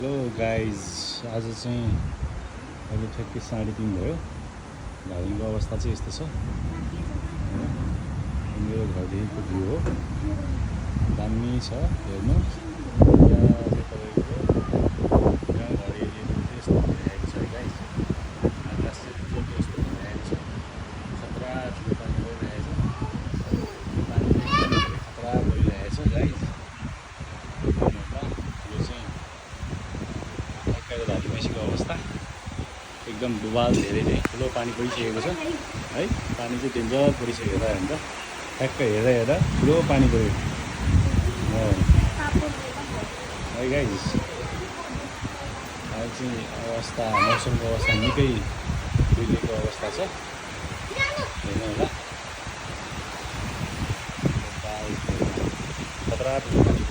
Hello guys, आज चाहिँ अहिले ठ्याक्कै 3:30 भयो। घारीको अवस्था चाहिँ यस्तो छ। मेरो घरदेखिको भ्यू हो, दामी छ हेर्नु। यहाँ चाहिँ तपाईँको गाउँघर एरियाको चाहिँ यस्तो भइरहेको छ गाइज। आकाश चाहिँ ठुलो यस्तो भइरहेको छ, खतरा ठुलो पानी परिरहेको छ। पानी चाहिँ खतरा परिरहेको छ गाइज। धारी मैसीको अवस्था एकदम बुबाल, धेरै नै ठुलो पानी परिसकेको छ है। पानी चाहिँ डेन्जर परिसक्यो हेर्दा हेर्दा, ठ्याक्क हेर्दा हेर्दा ठुलो पानी पऱ्यो है गाइस। अहिले चाहिँ अवस्था, मौसमको अवस्था निकै बिग्रेको अवस्था छ, हेर्नु होला। खतरा ठुलो पानी